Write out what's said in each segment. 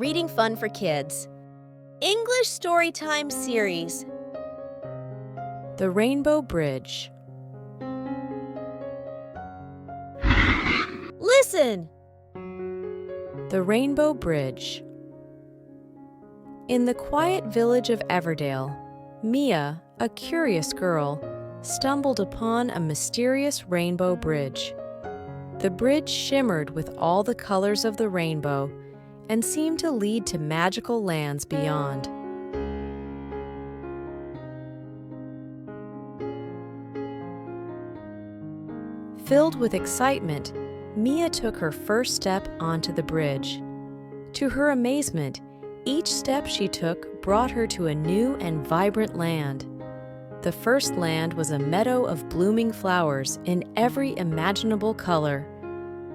Reading Fun for Kids. English Storytime Series. The Rainbow Bridge. Listen! The Rainbow Bridge. In the quiet village of Everdale, Mia, a curious girl, stumbled upon a mysterious rainbow bridge. The bridge shimmered with all the colors of the rainbow and seemed to lead to magical lands beyond. Filled with excitement, Mia took her first step onto the bridge. To her amazement, each step she took brought her to a new and vibrant land. The first land was a meadow of blooming flowers in every imaginable color.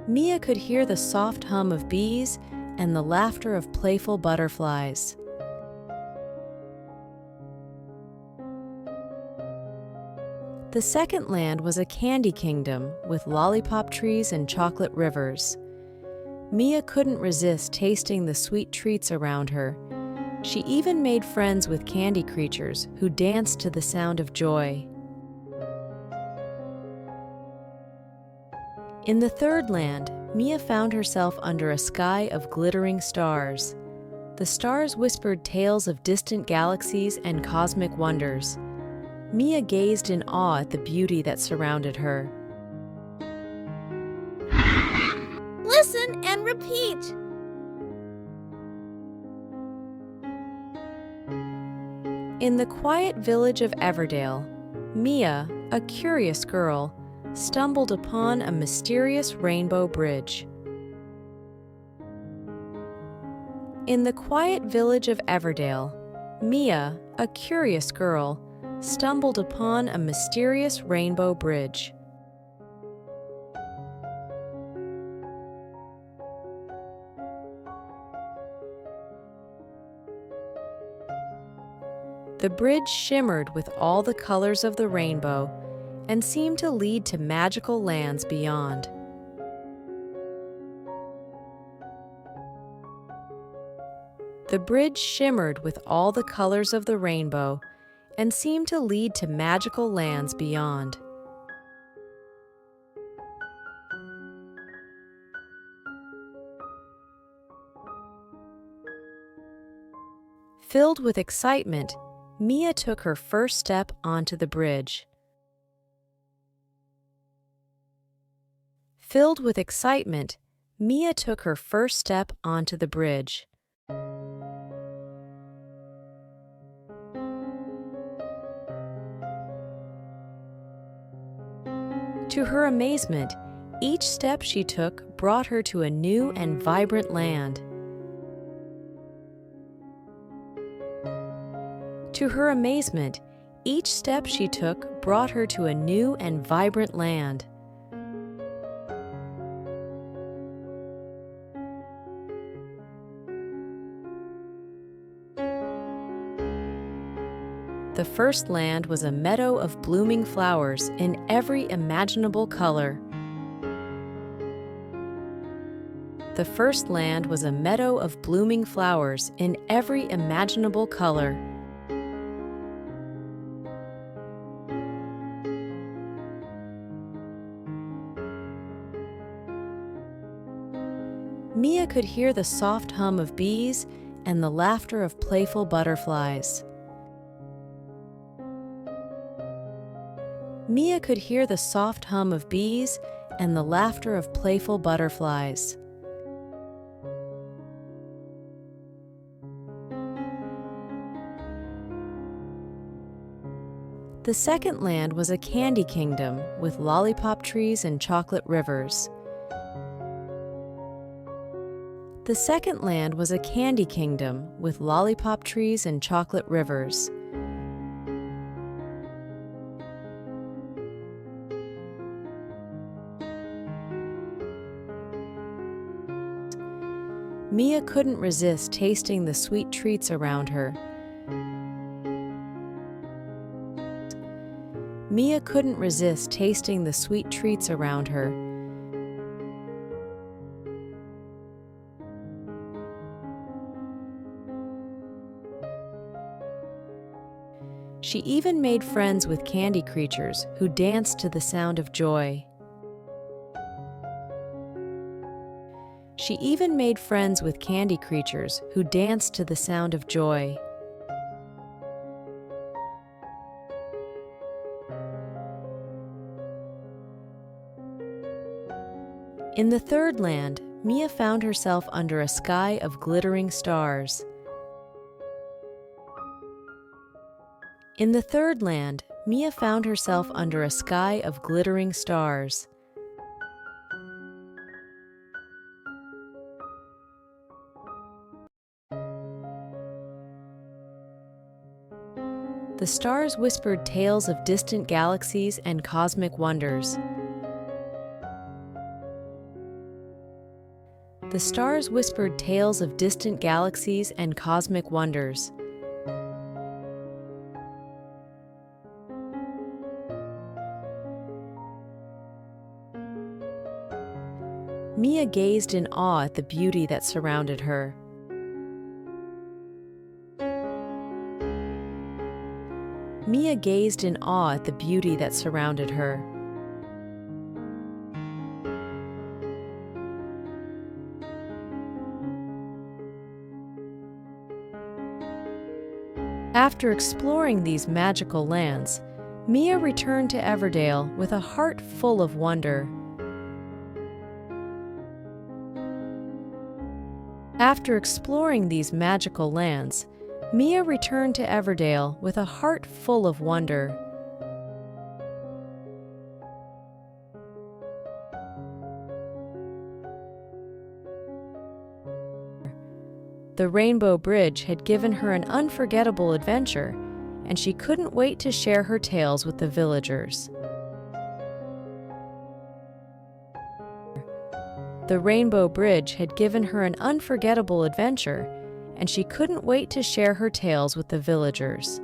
Mia could hear the soft hum of bees and the laughter of playful butterflies. The second land was a candy kingdom with lollipop trees and chocolate rivers. Mia couldn't resist tasting the sweet treats around her. She even made friends with candy creatures who danced to the sound of joy. In the third land, Mia found herself under a sky of glittering stars. The stars whispered tales of distant galaxies and cosmic wonders. Mia gazed in awe at the beauty that surrounded her. Listen and repeat! In the quiet village of Everdale, Mia, a curious girl, stumbled upon a mysterious rainbow bridge. In the quiet village of Everdale, Mia, a curious girl, stumbled upon a mysterious rainbow bridge. The bridge shimmered with all the colors of the rainbow and seemed to lead to magical lands beyond. The bridge shimmered with all the colors of the rainbow and seemed to lead to magical lands beyond. Filled with excitement, Mia took her first step onto the bridge. Filled with excitement, Mia took her first step onto the bridge. To her amazement, each step she took brought her to a new and vibrant land. To her amazement, each step she took brought her to a new and vibrant land. The first land was a meadow of blooming flowers in every imaginable color. The first land was a meadow of blooming flowers in every imaginable color. Mia could hear the soft hum of bees and the laughter of playful butterflies. Mia could hear the soft hum of bees and the laughter of playful butterflies. The second land was a candy kingdom with lollipop trees and chocolate rivers. The second land was a candy kingdom with lollipop trees and chocolate rivers. Mia couldn't resist tasting the sweet treats around her. Mia couldn't resist tasting the sweet treats around her. She even made friends with candy creatures who danced to the sound of joy. She even made friends with candy creatures who danced to the sound of joy. In the third land, Mia found herself under a sky of glittering stars. In the third land, Mia found herself under a sky of glittering stars. The stars whispered tales of distant galaxies and cosmic wonders. The stars whispered tales of distant galaxies and cosmic wonders. Mia gazed in awe at the beauty that surrounded her. Mia gazed in awe at the beauty that surrounded her. After exploring these magical lands, Mia returned to Everdale with a heart full of wonder. After exploring these magical lands, Mia returned to Everdale with a heart full of wonder. The Rainbow Bridge had given her an unforgettable adventure, and she couldn't wait to share her tales with the villagers. The Rainbow Bridge had given her an unforgettable adventure, and she couldn't wait to share her tales with the villagers.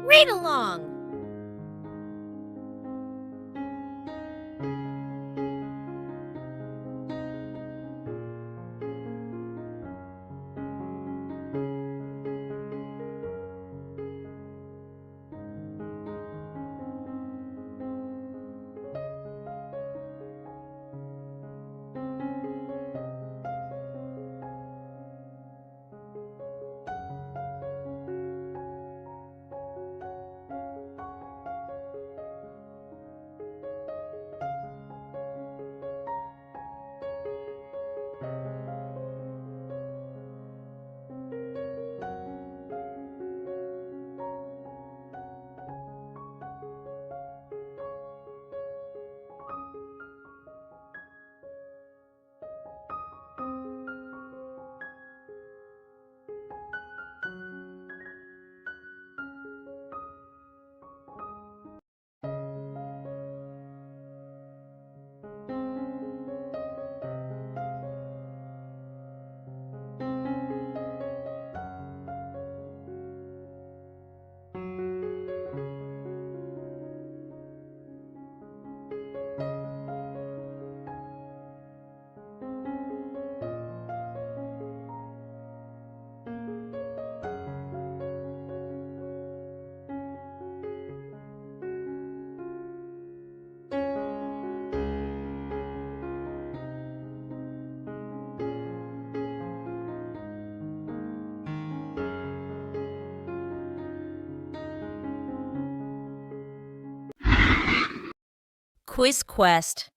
Read along! Quiz Quest.